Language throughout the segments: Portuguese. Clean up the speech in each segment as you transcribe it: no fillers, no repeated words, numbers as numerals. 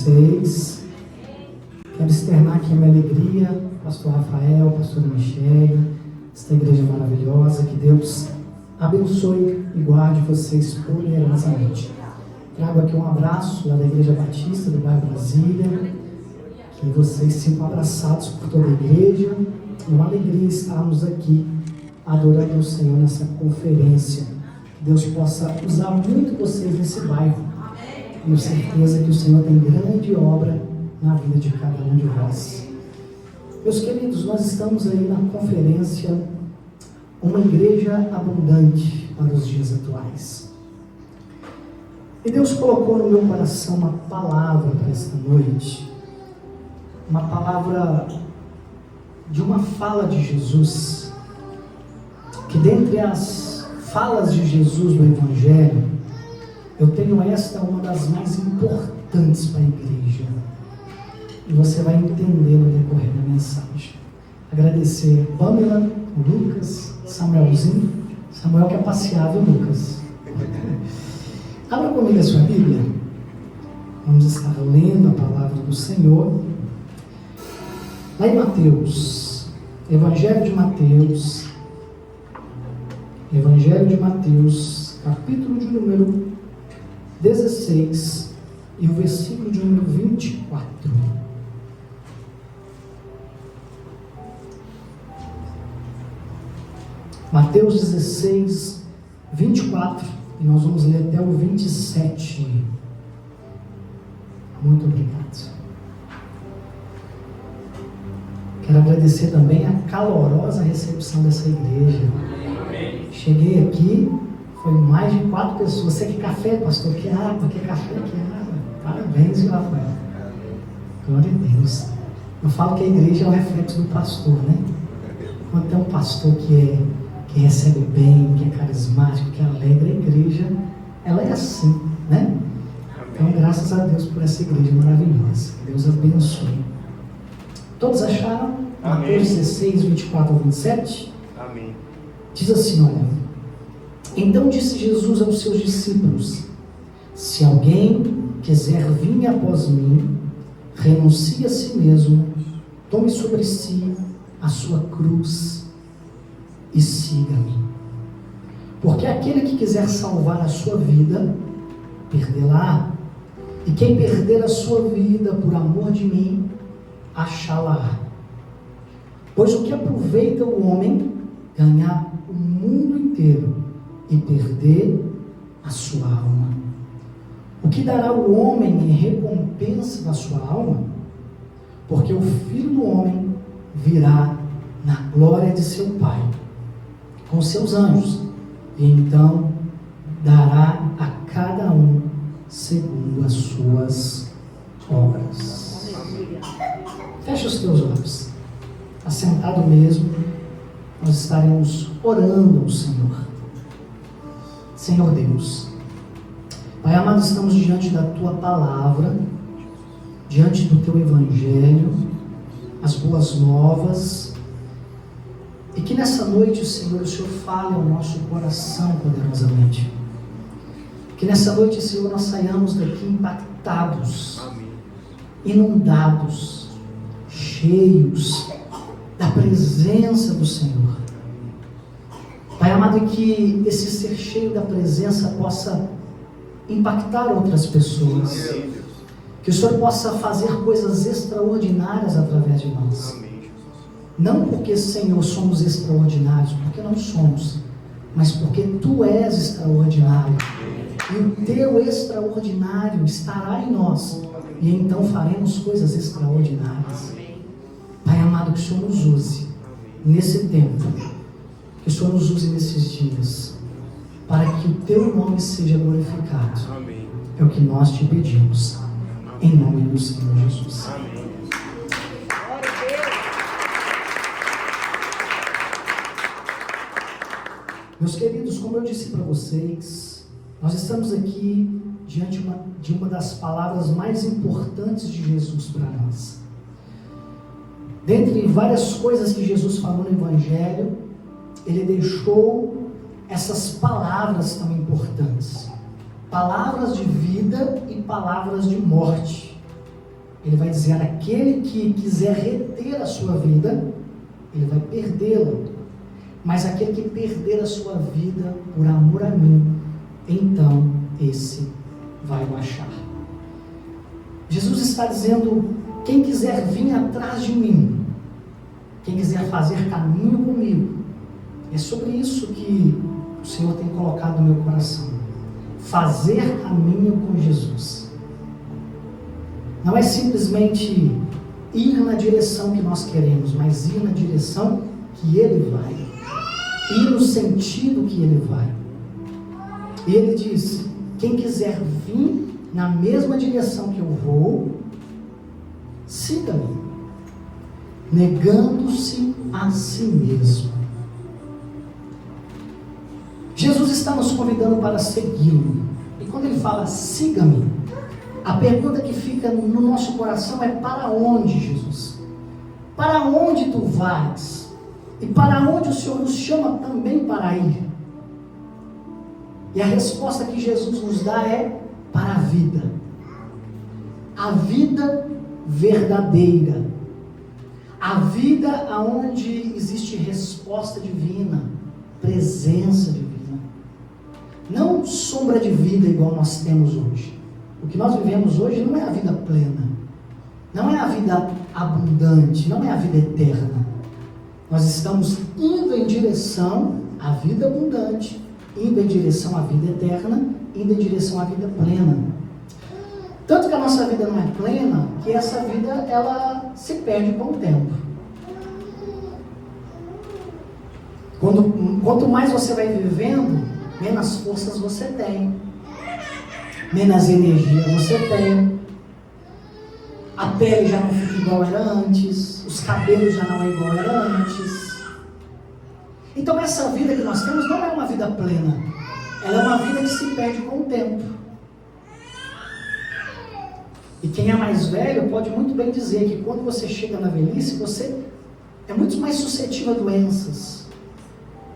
vocês. Quero externar aqui a minha alegria, pastor Rafael, pastora Michele, esta igreja maravilhosa. Que Deus abençoe e guarde vocês poderosamente. Trago aqui um abraço lá da Igreja Batista do bairro Brasília. Que vocês se sintam abraçados por toda a igreja. É uma alegria estarmos aqui adorando o Senhor nessa conferência. Que Deus possa usar muito vocês nesse bairro. Tenho certeza que o Senhor tem grande obra na vida de cada um de vós. Meus queridos, nós estamos aí na conferência Uma Igreja Abundante para os Dias Atuais. E Deus colocou no meu coração uma palavra para esta noite. Uma palavra de uma fala de Jesus, que dentre as falas de Jesus no Evangelho, eu tenho esta uma das mais importantes para a igreja. E você vai entender no decorrer da mensagem. Agradecer Pamela, o Lucas, Samuelzinho. Samuel quer passear, viu, Lucas? Abra comigo a sua Bíblia. Vamos estar lendo a palavra do Senhor. Lá em Mateus, Evangelho de Mateus, capítulo de número 16 e o versículo de número 24. Mateus 16, 24, e nós vamos ler até o 27. Muito obrigado. Quero agradecer também a calorosa recepção dessa igreja. Cheguei aqui, foi mais de 4 pessoas. Você quer café, pastor? Quer água? Quer café? Quer água? Parabéns, viu, Rafael? Glória a Deus. Eu falo que a igreja é o reflexo do pastor, né? Quando tem um pastor que recebe bem, que é carismático, que é alegre, a igreja, ela é assim, né? Então, graças a Deus por essa igreja maravilhosa. Deus abençoe. Todos acharam? Mateus 16, 24 a 27? Amém. Diz assim, olha. Então disse Jesus aos seus discípulos: se alguém quiser vir após mim, renuncie a si mesmo, tome sobre si a sua cruz e siga-me. Porque aquele que quiser salvar a sua vida, perdê-la. E quem perder a sua vida por amor de mim, achá-la. Pois o que aproveita o homem ganhar o mundo inteiro e perder a sua alma? O que dará o homem em recompensa da sua alma? Porque o Filho do Homem virá na glória de seu Pai, com seus anjos, e então dará a cada um segundo as suas obras. Fecha os teus olhos. Assentado mesmo, nós estaremos orando ao Senhor. Senhor Deus, Pai amado, estamos diante da Tua palavra, diante do Teu Evangelho, as boas novas, e que nessa noite, Senhor, o Senhor fale ao nosso coração poderosamente. Que nessa noite, Senhor, nós saiamos daqui impactados, inundados, cheios da presença do Senhor. Pai amado, que esse ser cheio da presença possa impactar outras pessoas. Que o Senhor possa fazer coisas extraordinárias através de nós. Não porque, Senhor, somos extraordinários, porque não somos, mas porque Tu és extraordinário. E o Teu extraordinário estará em nós. E então faremos coisas extraordinárias. Pai amado, que o Senhor nos use nesse tempo, que o Senhor nos use nesses dias, para que o Teu nome seja glorificado. É o que nós te pedimos, em nome do Senhor Jesus. Amém. Meus queridos, como eu disse para vocês, nós estamos aqui diante de uma das palavras mais importantes de Jesus para nós. Dentre várias coisas que Jesus falou no Evangelho, Ele deixou essas palavras tão importantes. Palavras de vida e palavras de morte. Ele vai dizer: aquele que quiser reter a sua vida, ele vai perdê-la. Mas aquele que perder a sua vida por amor a mim, então esse vai o achar. Jesus está dizendo: quem quiser vir atrás de mim, quem quiser fazer caminho comigo, é sobre isso que o Senhor tem colocado no meu coração. Fazer caminho com Jesus. Não é simplesmente ir na direção que nós queremos, mas ir na direção que Ele vai. Ir no sentido que Ele vai. E Ele diz: quem quiser vir na mesma direção que eu vou, siga-me, negando-se a si mesmo. Jesus está nos convidando para segui-lo. E quando Ele fala siga-me, a pergunta que fica no nosso coração é: para onde, Jesus? Para onde tu vais? E para onde o Senhor nos chama também para ir? E a resposta que Jesus nos dá é: para a vida. A vida verdadeira. A vida onde existe resposta divina, presença divina. Não sombra de vida igual nós temos hoje. O que nós vivemos hoje não é a vida plena, não é a vida abundante, não é a vida eterna. Nós estamos indo em direção à vida abundante, indo em direção à vida eterna, indo em direção à vida plena. Tanto que a nossa vida não é plena, que essa vida ela se perde com o tempo. Quanto mais você vai vivendo, menos forças você tem, menos energia você tem, a pele já não fica igual era antes, os cabelos já não é igual era antes. Então essa vida que nós temos não é uma vida plena, ela é uma vida que se perde com o tempo. E quem é mais velho pode muito bem dizer que quando você chega na velhice, você é muito mais suscetível a doenças.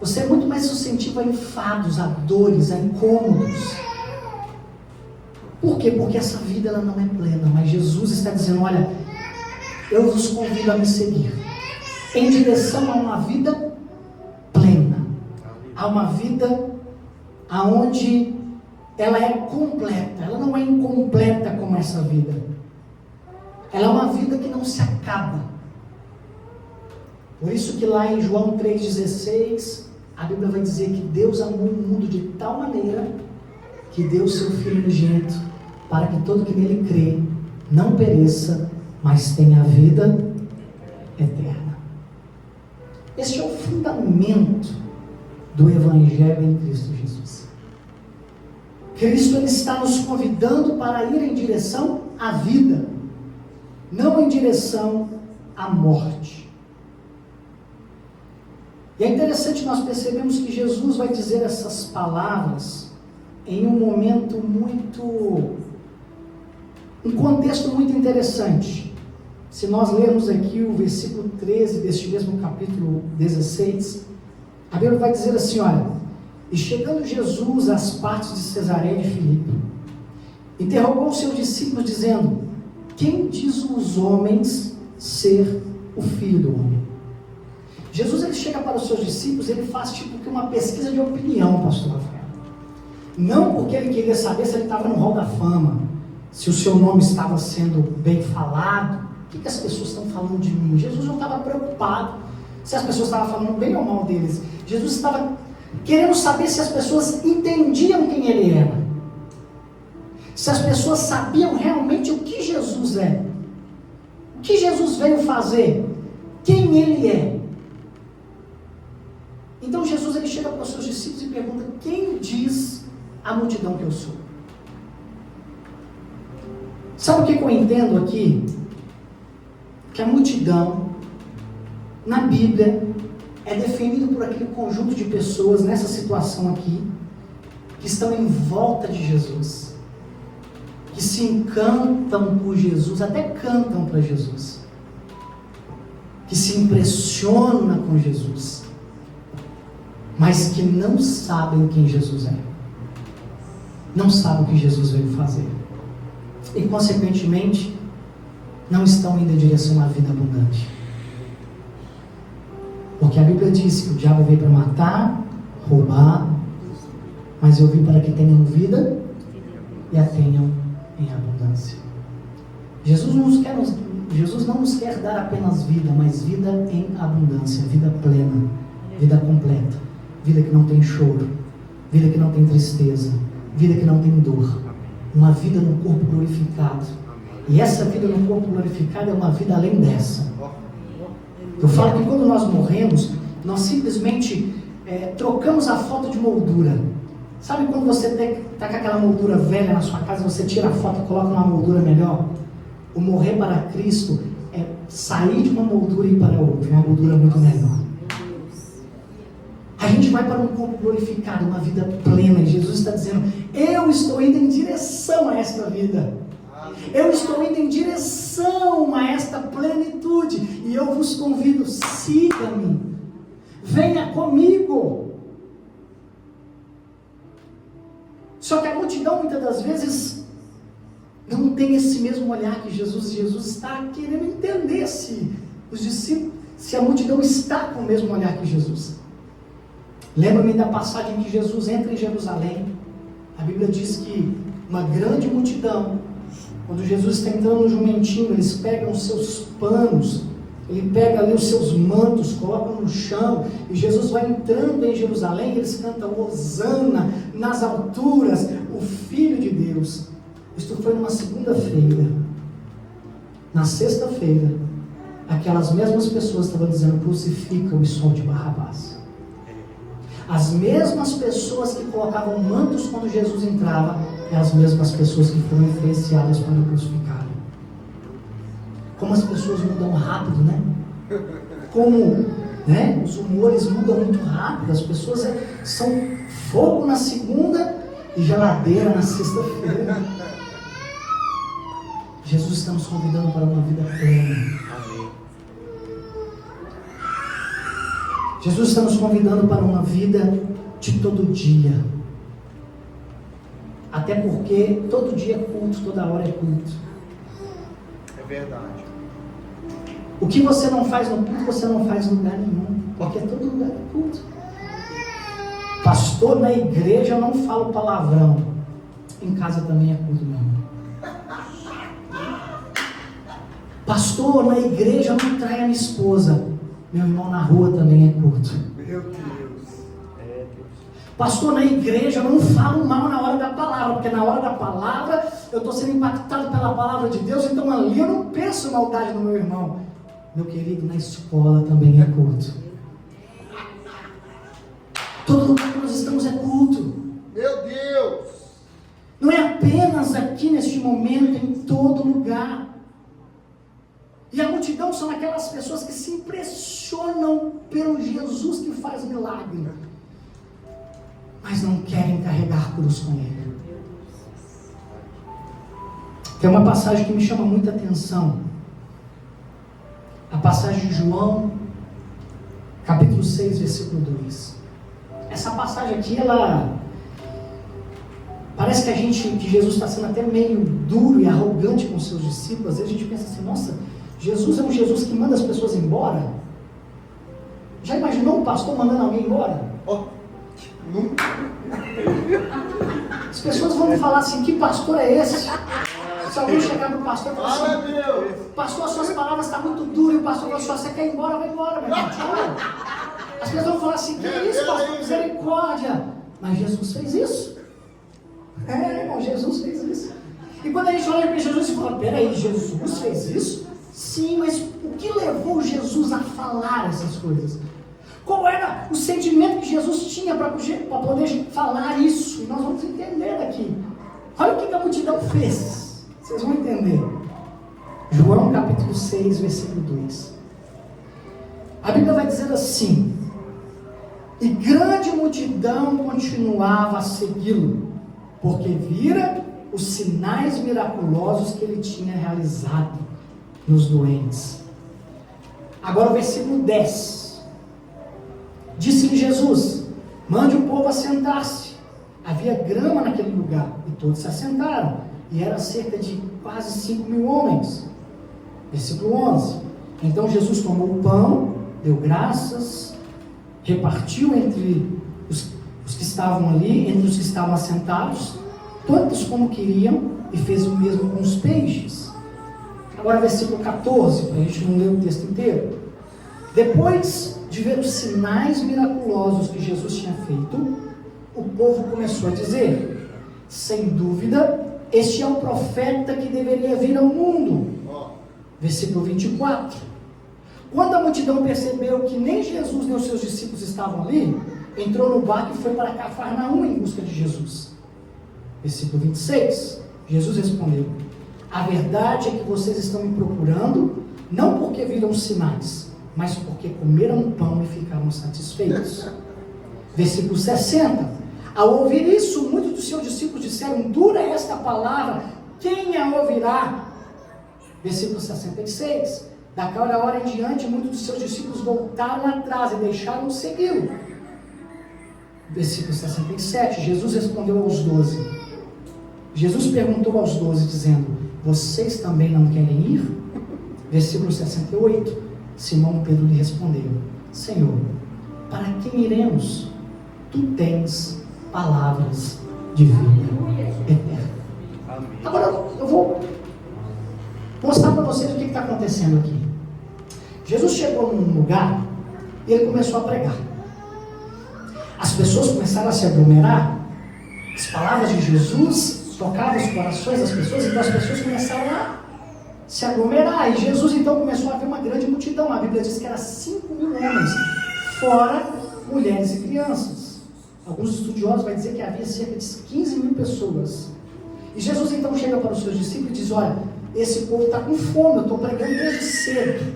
Você é muito mais suscetível a enfados, a dores, a incômodos. Por quê? Porque essa vida ela não é plena. Mas Jesus está dizendo: olha, eu vos convido a me seguir em direção a uma vida plena, a uma vida aonde ela é completa. Ela não é incompleta como essa vida. Ela é uma vida que não se acaba. Por isso que lá em João 3,16, a Bíblia vai dizer que Deus amou o mundo de tal maneira que deu o seu Filho unigênito, para que todo que nele crê não pereça, mas tenha a vida eterna. Este é o fundamento do Evangelho em Cristo Jesus. Cristo ele está nos convidando para ir em direção à vida, não em direção à morte. E é interessante nós percebemos que Jesus vai dizer essas palavras em um momento um contexto muito interessante. Se nós lermos aqui o versículo 13 deste mesmo capítulo 16, a Bíblia vai dizer assim: olha, e chegando Jesus às partes de Cesareia de Filipe, interrogou os seus discípulos dizendo: quem diz os homens ser o Filho do Homem? Jesus ele chega para os seus discípulos, ele faz tipo que uma pesquisa de opinião, pastor Rafael. Não porque ele queria saber se ele estava no hall da fama, se o seu nome estava sendo bem falado, o que as pessoas estão falando de mim. Jesus não estava preocupado se as pessoas estavam falando bem ou mal deles. Jesus estava querendo saber se as pessoas entendiam quem ele era, se as pessoas sabiam realmente o que Jesus é, o que Jesus veio fazer, quem ele é. Então Jesus ele chega para os seus discípulos e pergunta: quem diz a multidão que eu sou? Sabe o que eu entendo aqui? Que a multidão, na Bíblia, é definido por aquele conjunto de pessoas, nessa situação aqui, que estão em volta de Jesus, que se encantam por Jesus, até cantam para Jesus, que se impressionam com Jesus, mas que não sabem quem Jesus é, não sabem o que Jesus veio fazer, e consequentemente não estão indo em direção à vida abundante. Porque a Bíblia diz que o diabo veio para matar, roubar, mas eu vim para que tenham vida e a tenham em abundância. Jesus não nos quer dar apenas vida, mas vida em abundância, vida plena, vida completa, vida que não tem choro, vida que não tem tristeza, vida que não tem dor, uma vida no corpo glorificado. E essa vida no corpo glorificado é uma vida além dessa. Eu falo que quando nós morremos, nós simplesmente trocamos a foto de moldura. Sabe quando você está com aquela moldura velha na sua casa, você tira a foto e coloca uma moldura melhor? O morrer para Cristo é sair de uma moldura e ir para outra, uma moldura muito melhor. A gente vai para um corpo glorificado, uma vida plena, e Jesus está dizendo, eu estou indo em direção a esta vida. Eu estou indo em direção a esta plenitude, e eu vos convido, siga-me, venha comigo. Só que a multidão muitas das vezes não tem esse mesmo olhar que Jesus está querendo entender se os discípulos, se a multidão está com o mesmo olhar que Jesus. Lembra-me da passagem que Jesus entra em Jerusalém. A Bíblia diz que uma grande multidão, quando Jesus está entrando no jumentinho, eles pegam os seus panos, ele pega ali os seus mantos, colocam no chão, e Jesus vai entrando em Jerusalém, eles cantam Hosana nas alturas, o Filho de Deus. Isto foi numa segunda-feira. Na sexta-feira, aquelas mesmas pessoas estavam dizendo, crucifica e solte Barrabás. As mesmas pessoas que colocavam mantos quando Jesus entrava, é as mesmas pessoas que foram influenciadas para o crucificar. Como as pessoas mudam rápido, né? Como, né, os humores mudam muito rápido. As pessoas são fogo na segunda e geladeira na sexta-feira. Jesus está nos convidando para uma vida plena. Amém. Jesus está nos convidando para uma vida de todo dia. Até porque todo dia é culto, toda hora é culto. É verdade. O que você não faz no culto, você não faz em lugar nenhum. Porque todo lugar é culto. Pastor, na igreja eu não falo palavrão. Em casa também é culto, meu irmão. Pastor, na igreja eu não traio a minha esposa. Meu irmão, na rua também é culto. Meu Deus. Pastor, na igreja eu não falo mal na hora da palavra, porque na hora da palavra eu estou sendo impactado pela palavra de Deus, então ali eu não penso maldade no meu irmão. Meu querido, na escola também é culto. Todo lugar que nós estamos é culto. Meu Deus! Não é apenas aqui neste momento, em todo lugar. E a multidão são aquelas pessoas que se impressionam pelo Jesus que faz milagre, mas não querem carregar cruz com ele. Tem uma passagem que me chama muita atenção. A passagem de João, capítulo 6, versículo 2. Essa passagem aqui, ela parece que Jesus está sendo até meio duro e arrogante com os seus discípulos. Às vezes a gente pensa assim, nossa, Jesus é um Jesus que manda as pessoas embora? Já imaginou um pastor mandando alguém embora? Oh, nunca. As pessoas vão falar assim, que pastor é esse? Se alguém chegar no pastor e falar assim, pastor, suas palavras estão muito duras, e o pastor falou, você quer ir embora, vai embora, meu irmão, tchau. As pessoas vão falar assim, que isso, pastor, misericórdia. Mas Jesus fez isso. Irmão, Jesus fez isso. E quando a gente olha para Jesus e fala, peraí, Jesus fez isso? Sim, mas o que levou Jesus a falar essas coisas? Qual era o sentimento que Jesus tinha para poder falar isso? E nós vamos entender daqui. Olha o que a multidão fez. Vocês vão entender. João capítulo 6, versículo 2. A Bíblia vai dizer assim: e grande multidão continuava a segui-lo, porque vira os sinais miraculosos que ele tinha realizado nos doentes. Agora o versículo 10. Disse-lhe Jesus, mande o povo assentar-se. Havia grama naquele lugar, e todos se assentaram, e era cerca de quase 5.000 homens. Versículo 11. Então Jesus tomou o pão, deu graças, repartiu entre os que estavam ali, entre os que estavam assentados, tantos como queriam, e fez o mesmo com os peixes. Agora versículo 14, para a gente não ler o texto inteiro. Depois de ver os sinais miraculosos que Jesus tinha feito, o povo começou a dizer: sem dúvida, este é o profeta que deveria vir ao mundo. Versículo 24. Quando a multidão percebeu que nem Jesus nem os seus discípulos estavam ali, entrou no barco e foi para Cafarnaum em busca de Jesus. Versículo 26. Jesus respondeu: a verdade é que vocês estão me procurando, não porque viram sinais, mas porque comeram pão e ficaram satisfeitos. Versículo 60. Ao ouvir isso, muitos dos seus discípulos disseram: dura é esta palavra, quem a ouvirá? Versículo 66. Daquela hora em diante, muitos dos seus discípulos voltaram atrás e deixaram de segui-lo. Versículo 67. Jesus respondeu aos 12. Jesus perguntou aos 12, dizendo: vocês também não querem ir? Versículo 68. Simão Pedro lhe respondeu: Senhor, para quem iremos? Tu tens palavras de vida eterna. Agora eu vou mostrar para vocês o que está acontecendo aqui. Jesus chegou num lugar e ele começou a pregar. As pessoas começaram a se aglomerar. As palavras de Jesus tocavam os corações das pessoas, então as pessoas começaram a se aglomerar. E Jesus então começou a ver uma grande multidão. A Bíblia diz que era 5.000 homens, fora mulheres e crianças. Alguns estudiosos vão dizer que havia cerca de 15.000 pessoas. E Jesus então chega para os seus discípulos e diz: olha, esse povo está com fome, eu estou pregando desde cedo.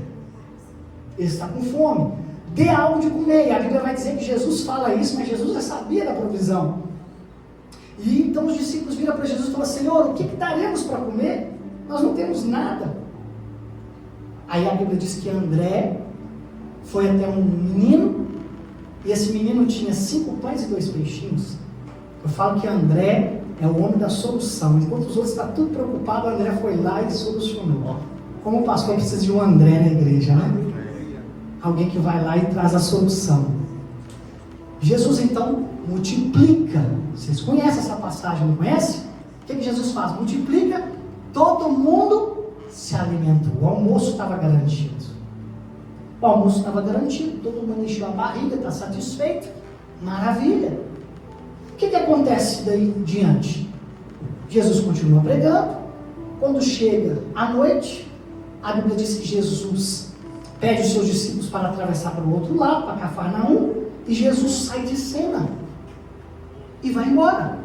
Ele está com fome, dê algo de comer. E a Bíblia vai dizer que Jesus fala isso, mas Jesus já sabia da provisão. E então os discípulos viram para Jesus e falaram: Senhor, o que daremos para comer? Nós não temos nada. Aí a Bíblia diz que André foi até um menino, e esse menino tinha 5 pães e 2 peixinhos. Eu falo que André é o homem da solução. Enquanto os outros estão tudo preocupados, André foi lá e solucionou. Como o pastor precisa de um André na igreja, né? Alguém que vai lá e traz a solução. Jesus então multiplica. Vocês conhecem essa passagem, não conhecem? O que Jesus faz? Multiplica, todo mundo se alimentou. O almoço estava garantido. O almoço estava garantido, todo mundo encheu a barriga, está satisfeito. Maravilha. O que acontece daí em diante? Jesus continua pregando. Quando chega a noite, a Bíblia diz que Jesus pede os seus discípulos para atravessar para o outro lado, para Cafarnaum, e Jesus sai de cena e vai embora.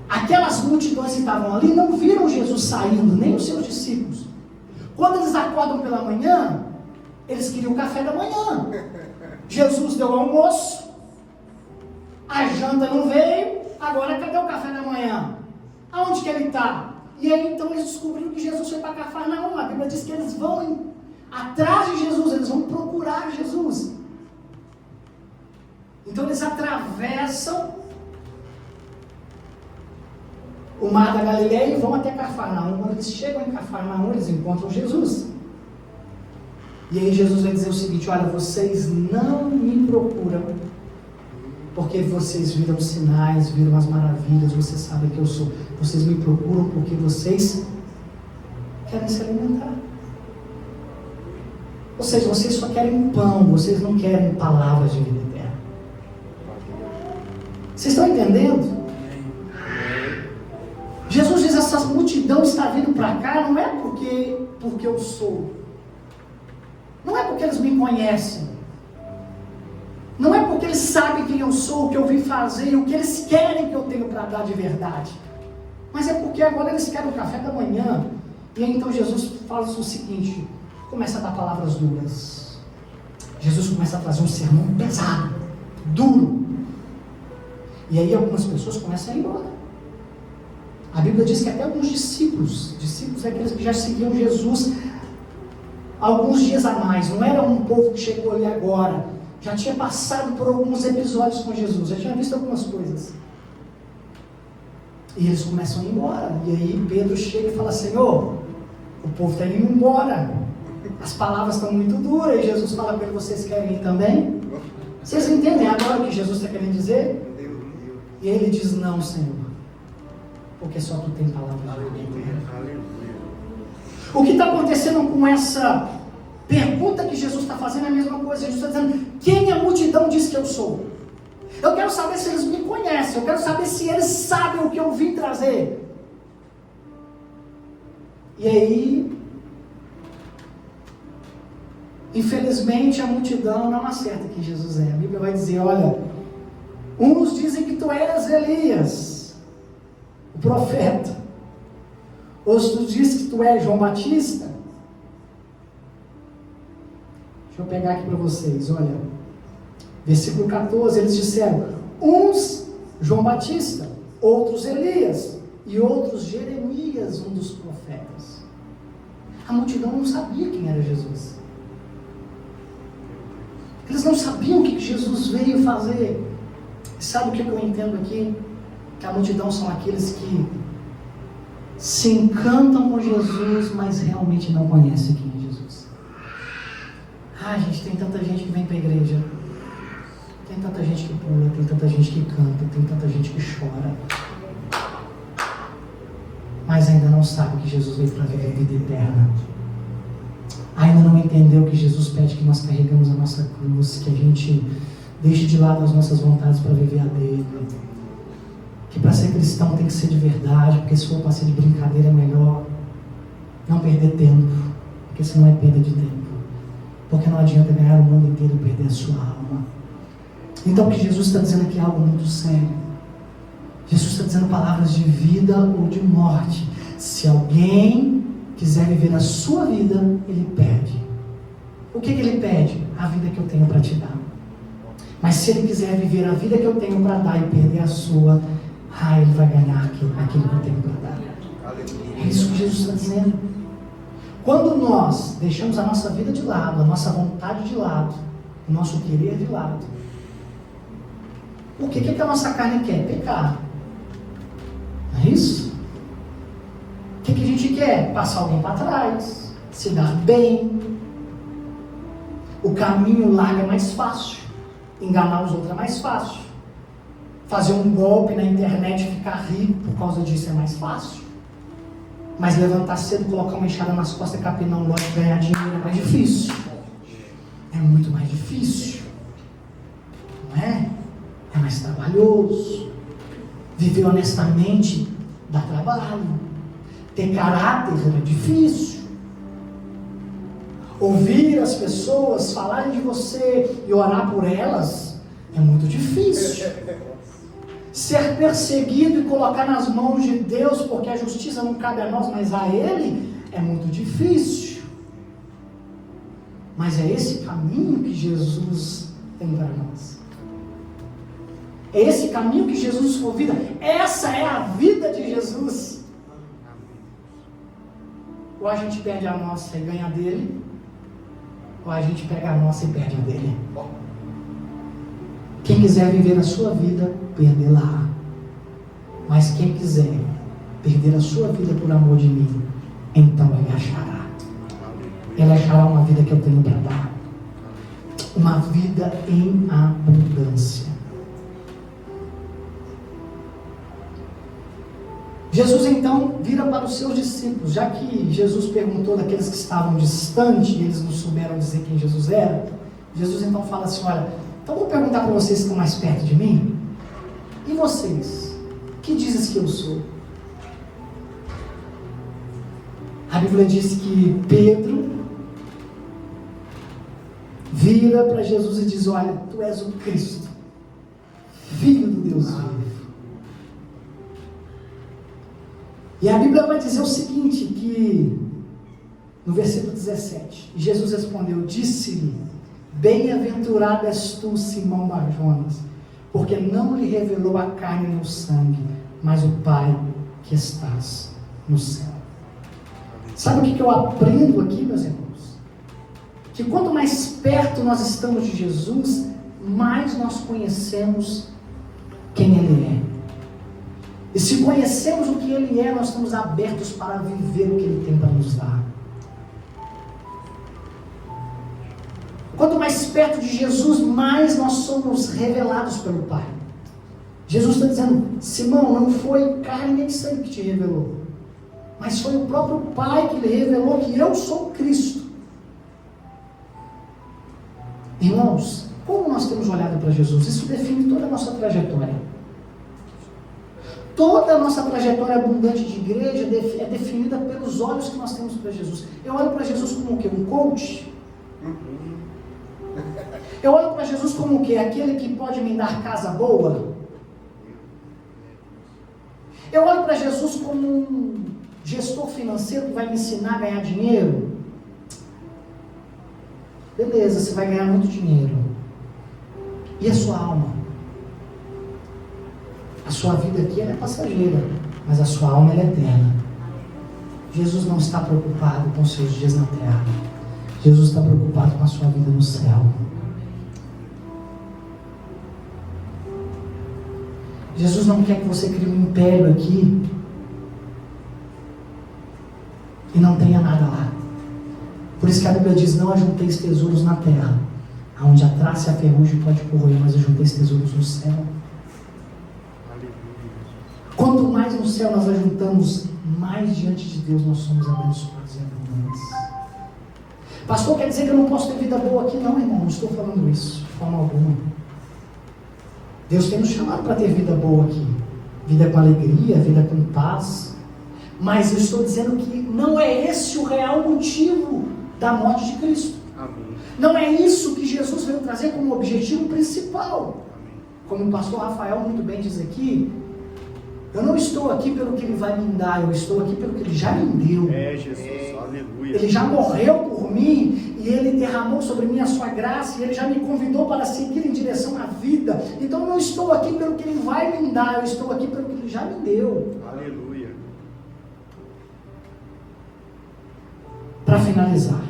Aquelas multidões que estavam ali não viram Jesus saindo, nem os seus discípulos. Quando eles acordam pela manhã, eles queriam o café da manhã. Jesus deu o almoço, a janta não veio, agora cadê o café da manhã? Aonde que ele está? E aí então eles descobriram que Jesus foi para Cafarnaum. A Bíblia diz que eles vão atrás de Jesus, eles vão procurar Jesus. Então eles atravessam o mar da Galileia e vão até Cafarnaum. Quando eles chegam em Cafarnaum, eles encontram Jesus. E aí Jesus vai dizer o seguinte: olha, vocês não me procuram porque vocês viram os sinais, viram as maravilhas, vocês sabem que eu sou. Vocês me procuram porque vocês querem se alimentar. Ou seja, vocês só querem pão, vocês não querem palavras de vida eterna. Vocês estão entendendo? Jesus diz: essa multidão está vindo para cá, não é porque eu sou. Não é porque eles me conhecem. Não é porque eles sabem quem eu sou, o que eu vim fazer, o que eles querem que eu tenha para dar de verdade. Mas é porque agora eles querem o café da manhã. E aí então Jesus fala o seguinte, começa a dar palavras duras. Jesus começa a trazer um sermão pesado, duro. E aí algumas pessoas começam a ir embora. A Bíblia diz que até alguns discípulos é aqueles que já seguiam Jesus alguns dias a mais, não era um povo que chegou ali agora, já tinha passado por alguns episódios com Jesus, já tinha visto algumas coisas. E eles começam a ir embora. E aí Pedro chega e fala: Senhor, O povo está indo embora. As palavras estão muito duras e Jesus fala para ele, vocês querem ir também? Vocês entendem agora o que Jesus está querendo dizer? E ele diz, não, Senhor, porque só tu tem palavra de vida. O que está acontecendo com essa pergunta que Jesus está fazendo é a mesma coisa. Jesus está dizendo, quem a multidão diz que eu sou? Eu quero saber se eles me conhecem, eu quero saber se eles sabem o que eu vim trazer. E aí, infelizmente, a multidão não acerta quem Jesus é. A Bíblia vai dizer, olha, uns dizem que tu és Elias, o profeta. Outros dizem que tu és João Batista. Deixa eu pegar aqui para vocês, olha. Versículo 14, eles disseram, uns João Batista, outros Elias, e outros Jeremias, um dos profetas. A multidão não sabia quem era Jesus. Eles não sabiam o que Jesus veio fazer. E sabe o que eu entendo aqui? Que a multidão são aqueles que se encantam com Jesus, mas realmente não conhecem quem é Jesus. Ah, gente, tem tanta gente que vem para a igreja. Tem tanta gente que pula, tem tanta gente que canta, tem tanta gente que chora. Mas ainda não sabe que Jesus veio para viver a vida eterna. Ainda não entendeu que Jesus pede que nós carregamos a nossa cruz, que a gente deixe de lado as nossas vontades para viver a dele. Que para ser cristão tem que ser de verdade, porque se for para ser de brincadeira é melhor não perder tempo, porque senão é perda de tempo. Porque não adianta ganhar o mundo inteiro e perder a sua alma. Então o que Jesus está dizendo aqui é algo muito sério. Jesus está dizendo palavras de vida ou de morte. Se alguém quiser viver a sua vida, ele pede. O que ele pede? A vida que eu tenho para te dar. Mas se ele quiser viver a vida que eu tenho para dar e perder a sua, ele vai ganhar aquilo que eu tenho para dar. É isso que Jesus está dizendo. Quando nós deixamos a nossa vida de lado, a nossa vontade de lado, o nosso querer de lado, o que a nossa carne quer? Pecar. Não é isso? O que a gente quer? Passar alguém para trás, se dar bem. O caminho largo é mais fácil. Enganar os outros é mais fácil. Fazer um golpe na internet e ficar rico por causa disso é mais fácil. Mas levantar cedo, colocar uma enxada nas costas e capinar um lote e ganhar dinheiro é mais difícil. É muito mais difícil. Não é? É mais trabalhoso. Viver honestamente dá trabalho. Ter caráter é difícil. Ouvir as pessoas falarem de você e orar por elas é muito difícil. Ser perseguido e colocar nas mãos de Deus, porque a justiça não cabe a nós, mas a Ele, é muito difícil. Mas é esse caminho que Jesus tem para nós. É esse caminho que Jesus nos convida. Essa é a vida de Jesus. Ou a gente perde a nossa e ganha dele, ou a gente pega a nossa e perde a dele. Quem quiser viver a sua vida, perdê-la. Mas quem quiser perder a sua vida por amor de mim, então ele achará. Ele achará uma vida que eu tenho para dar. Uma vida em abundância. Jesus então vira para os seus discípulos, já que Jesus perguntou daqueles que estavam distantes e eles não souberam dizer quem Jesus era. Jesus então fala assim, olha, então vou perguntar para vocês que estão mais perto de mim, e vocês, que dizes que eu sou? A Bíblia diz que Pedro vira para Jesus e diz, olha, tu és o Cristo, Filho do Deus vivo. E a Bíblia vai dizer o seguinte, que no versículo 17, Jesus respondeu, disse-lhe, bem-aventurado és tu, Simão Bar-Jonas, porque não lhe revelou a carne nem o sangue, mas o Pai que estás no céu. Sabe o que eu aprendo aqui, meus irmãos? Que quanto mais perto nós estamos de Jesus, mais nós conhecemos quem Ele é. E se conhecemos o que Ele é, nós estamos abertos para viver o que Ele tem para nos dar. Quanto mais perto de Jesus, mais nós somos revelados pelo Pai. Jesus está dizendo: Simão, não foi carne nem sangue que te revelou, mas foi o próprio Pai que lhe revelou que eu sou Cristo. Irmãos, como nós temos olhado para Jesus? Isso define toda a nossa trajetória. Toda a nossa trajetória abundante de igreja é definida pelos olhos que nós temos para Jesus. Eu olho para Jesus como o quê? Um coach? Eu olho para Jesus como o quê? Aquele que pode me dar casa boa? Eu olho para Jesus como um gestor financeiro que vai me ensinar a ganhar dinheiro? Beleza, você vai ganhar muito dinheiro. E a sua alma? A sua vida aqui ela é passageira, mas a sua alma ela é eterna. Jesus não está preocupado com os seus dias na terra. Jesus está preocupado com a sua vida no céu. Jesus não quer que você crie um império aqui e não tenha nada lá. Por isso que a Bíblia diz: não ajunteis tesouros na terra, onde a traça e a ferrugem pode corroer, mas ajunteis tesouros no céu. Quanto mais no céu nós ajuntamos, mais diante de Deus nós somos abençoados e abundantes. Pastor, quer dizer que eu não posso ter vida boa aqui? Não, irmão, não estou falando isso de forma alguma. Deus tem nos chamado para ter vida boa aqui, vida com alegria, vida com paz. Mas eu estou dizendo que não é esse o real motivo da morte de Cristo. Amém. Não é isso que Jesus veio trazer como objetivo principal. Amém. Como o pastor Rafael muito bem diz aqui, eu não estou aqui pelo que Ele vai me dar, eu estou aqui pelo que Ele já me deu. É, Jesus, aleluia. Ele já morreu por mim e Ele derramou sobre mim a sua graça e Ele já me convidou para seguir em direção à vida. Então eu não estou aqui pelo que Ele vai me dar, eu estou aqui pelo que Ele já me deu. Aleluia. Para finalizar,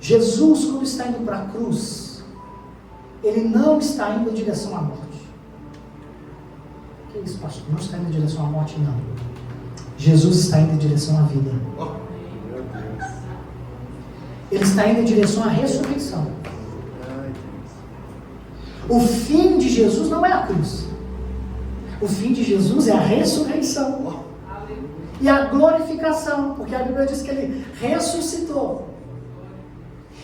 Jesus, quando está indo para a cruz, Ele não está indo em direção à morte. Que isso, pastor? Não está indo em direção à morte, não. Jesus está indo em direção à vida. Oh, meu Deus. Ele está indo em direção à ressurreição. Ai, O fim de Jesus não é a cruz. O fim de Jesus é a ressurreição. E a glorificação, porque a Bíblia diz que Ele ressuscitou.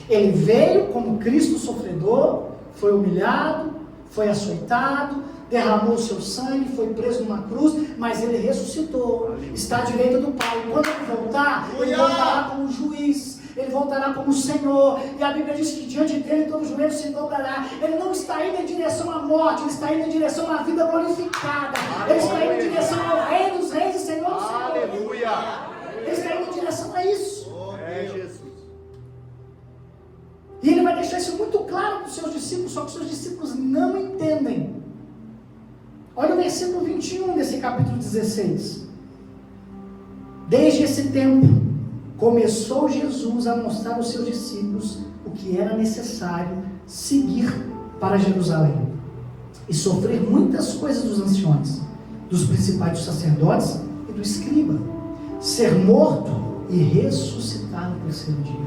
Ele veio como Cristo sofredor, foi humilhado, foi açoitado, derramou o seu sangue, foi preso numa cruz, mas Ele ressuscitou, está à direita do Pai. Quando Ele voltar, Ele voltará como juiz, Ele voltará como Senhor, e a Bíblia diz que diante dele todo joelho se dobrará. Ele não está indo em direção à morte, Ele está indo em direção à vida glorificada. Ele está indo em direção ao Rei dos Reis e Senhor dos Senhores. aleluia. Ele está indo em direção a isso. É, Jesus. E Ele vai deixar isso muito claro para os seus discípulos, só que os seus discípulos não entendem. Olha o versículo 21 desse capítulo 16. Desde esse tempo, começou Jesus a mostrar aos seus discípulos o que era necessário seguir para Jerusalém e sofrer muitas coisas dos anciões, dos principais dos sacerdotes e do escriba, ser morto e ressuscitar no terceiro dia.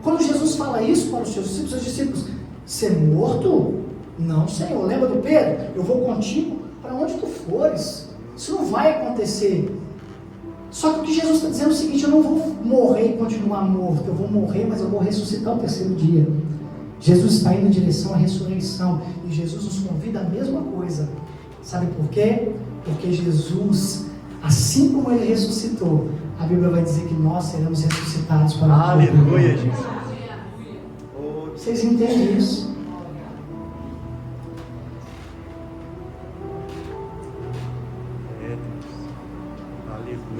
Quando Jesus fala isso para os seus discípulos, ser morto? Não, Senhor. Lembra do Pedro? Eu vou contigo para onde tu fores. Isso não vai acontecer. Só que o que Jesus está dizendo é o seguinte: eu não vou morrer e continuar morto. Eu vou morrer, mas eu vou ressuscitar no terceiro dia. Jesus está indo em direção à ressurreição. E Jesus nos convida a mesma coisa. Sabe por quê? Porque Jesus, assim como Ele ressuscitou, a Bíblia vai dizer que nós seremos ressuscitados para o Aleluia, Jesus. Vocês entendem isso?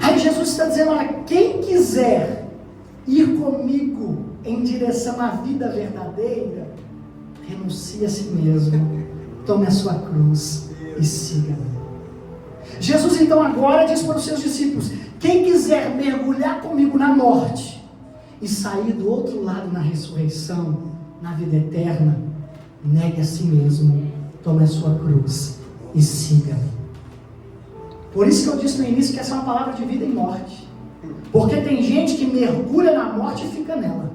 Aí Jesus está dizendo: olha, quem quiser ir comigo em direção à vida verdadeira, renuncie a si mesmo, tome a sua cruz e siga-me. Jesus então agora diz para os seus discípulos: quem quiser mergulhar comigo na morte e sair do outro lado na ressurreição, na vida eterna, negue a si mesmo, tome a sua cruz e siga-me. Por isso que eu disse no início que essa é uma palavra de vida e morte. Porque tem gente que mergulha na morte e fica nela.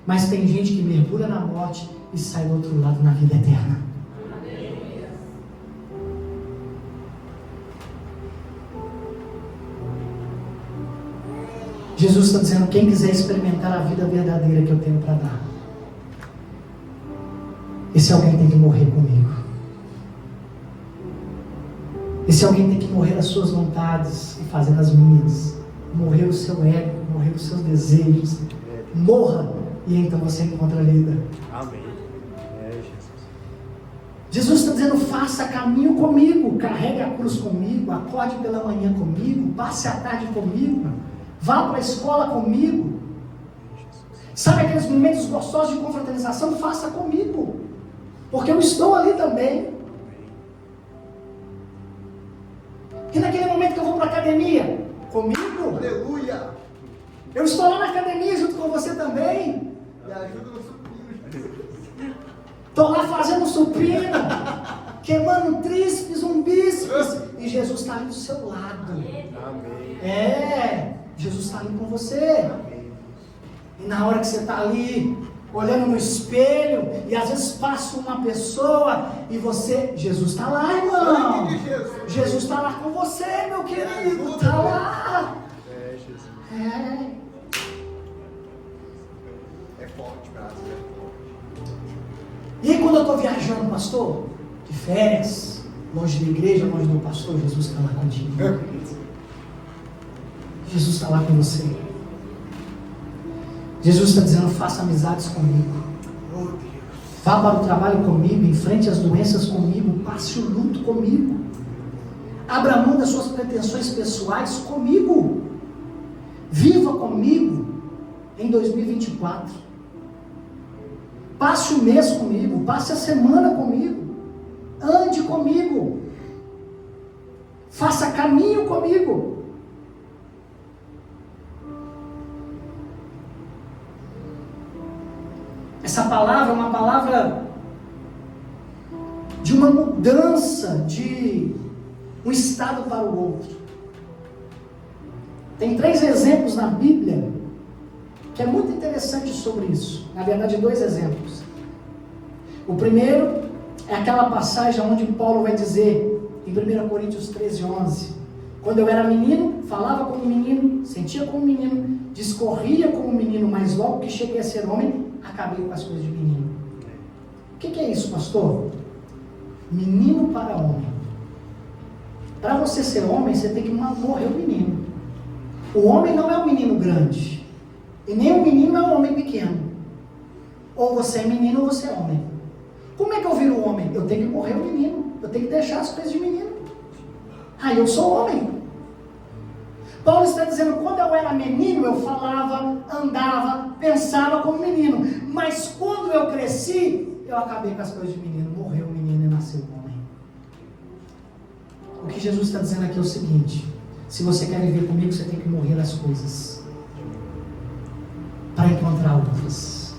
Mas tem gente que mergulha na morte e sai do outro lado na vida eterna. Jesus está dizendo, quem quiser experimentar a vida verdadeira que eu tenho para dar, esse alguém tem que morrer comigo. Esse alguém tem que morrer as suas vontades e fazer as minhas. Morrer o seu ego, morrer os seus desejos. Morra, e então você encontra a vida. Amém. Jesus. Jesus está dizendo, faça caminho comigo, carregue a cruz comigo, acorde pela manhã comigo, passe a tarde comigo, vá para a escola comigo. Sabe aqueles momentos gostosos de confraternização? Faça comigo, porque eu estou ali também. E naquele momento que eu vou para a academia, comigo, Aleluia. eu estou lá na academia junto com você também. Me ajuda no supino. Estou lá fazendo supino, queimando um tríceps, um bíceps, e Jesus está ali do seu lado. Amém. Jesus está ali com você. E na hora que você está ali, olhando no espelho, e às vezes passa uma pessoa, e você, Jesus está lá, irmão. Jesus está lá com você, meu querido, está lá. Jesus. É forte, braço, é forte. E aí quando eu estou viajando, pastor, de férias, longe da igreja, longe do pastor, Jesus está lá contigo. Jesus está lá com você. Jesus está dizendo, faça amizades comigo. Vá para o trabalho comigo, enfrente as doenças comigo, passe o luto comigo. Abra mão das suas pretensões pessoais comigo. Viva comigo em 2024. Passe o mês comigo, passe a semana comigo. Ande comigo. Faça caminho comigo. Essa palavra é uma palavra de uma mudança de um estado para o outro. Tem 3 exemplos na Bíblia que é muito interessante sobre isso. Na verdade, 2 exemplos. O primeiro é aquela passagem onde Paulo vai dizer em 1 Coríntios 13:11: quando eu era menino, falava como menino, sentia como menino, discorria como menino, mas logo que cheguei a ser homem, acabei com as coisas de menino. O que é isso, pastor? Menino para homem. Para você ser homem, você tem que morrer o menino. O homem não é um menino grande, e nem o menino é um homem pequeno. Ou você é menino ou você é homem. Como é que eu viro homem? Eu tenho que morrer o menino, eu tenho que deixar as coisas de menino. Aí eu sou homem. Paulo está dizendo, quando eu era menino, eu falava, andava, pensava como menino. Mas quando eu cresci, eu acabei com as coisas de menino. Morreu o menino e nasceu o homem. O que Jesus está dizendo aqui é o seguinte: se você quer viver comigo, você tem que morrer as coisas para encontrar outras.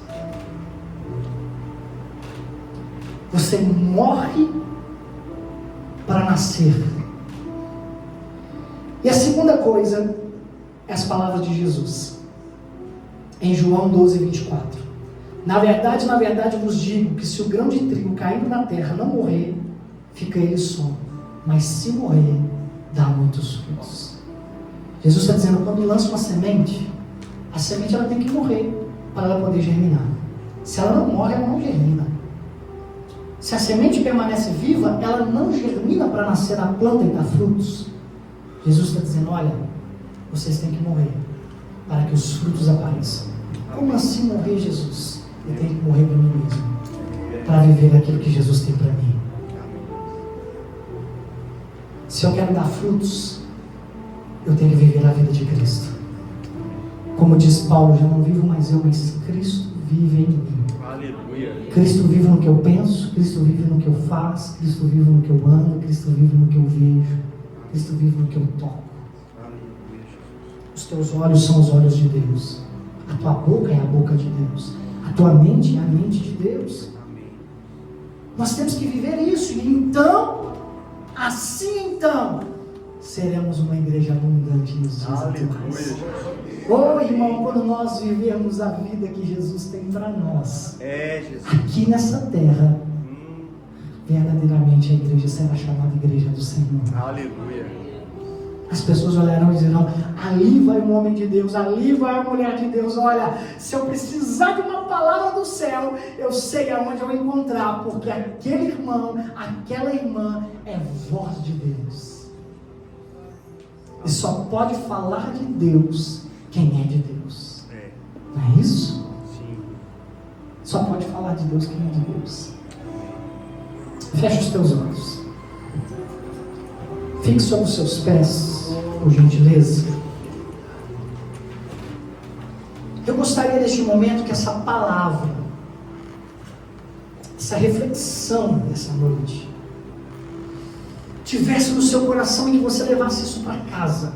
Você morre para nascer. E a segunda coisa é as palavras de Jesus. Em João 12:24. Na verdade, vos digo que se o grão de trigo caindo na terra não morrer, fica ele só. Mas se morrer, dá muitos frutos. Jesus está dizendo, quando lança uma semente, a semente ela tem que morrer para ela poder germinar. Se ela não morre, ela não germina. Se a semente permanece viva, ela não germina para nascer a planta e dar frutos. Jesus está dizendo, olha, vocês têm que morrer para que os frutos apareçam. Como assim morrer, Jesus? Eu tenho que morrer para mim mesmo, para viver aquilo que Jesus tem para mim. Se eu quero dar frutos, eu tenho que viver a vida de Cristo. Como diz Paulo, já não vivo mais eu, mas Cristo vive em mim. Aleluia. Cristo vive no que eu penso, Cristo vive no que eu faço, Cristo vive no que eu amo, Cristo vive no que eu vejo, Cristo vive no que eu toco. Os teus olhos são os olhos de Deus. A tua boca é a boca de Deus. A tua mente é a mente de Deus. Nós temos que viver isso. E então, Assim então, seremos uma igreja abundante nos dias atuais. Oh, irmão, quando nós vivermos a vida que Jesus tem para nós, Jesus. aqui nessa terra, verdadeiramente a igreja será chamada igreja do Senhor. Aleluia. As pessoas olharão e dirão: ali vai um homem de Deus, ali vai a mulher de Deus. Olha, se eu precisar de uma palavra do céu, eu sei aonde eu vou encontrar, porque aquele irmão, aquela irmã é voz de Deus. E só pode falar de Deus quem é de Deus. Não é isso? Sim. Só pode falar de Deus quem é de Deus. Fecha os teus olhos. Fique sobre os seus pés, por gentileza. Eu gostaria neste momento que essa palavra, essa reflexão dessa noite, tivesse no seu coração e que você levasse isso para casa.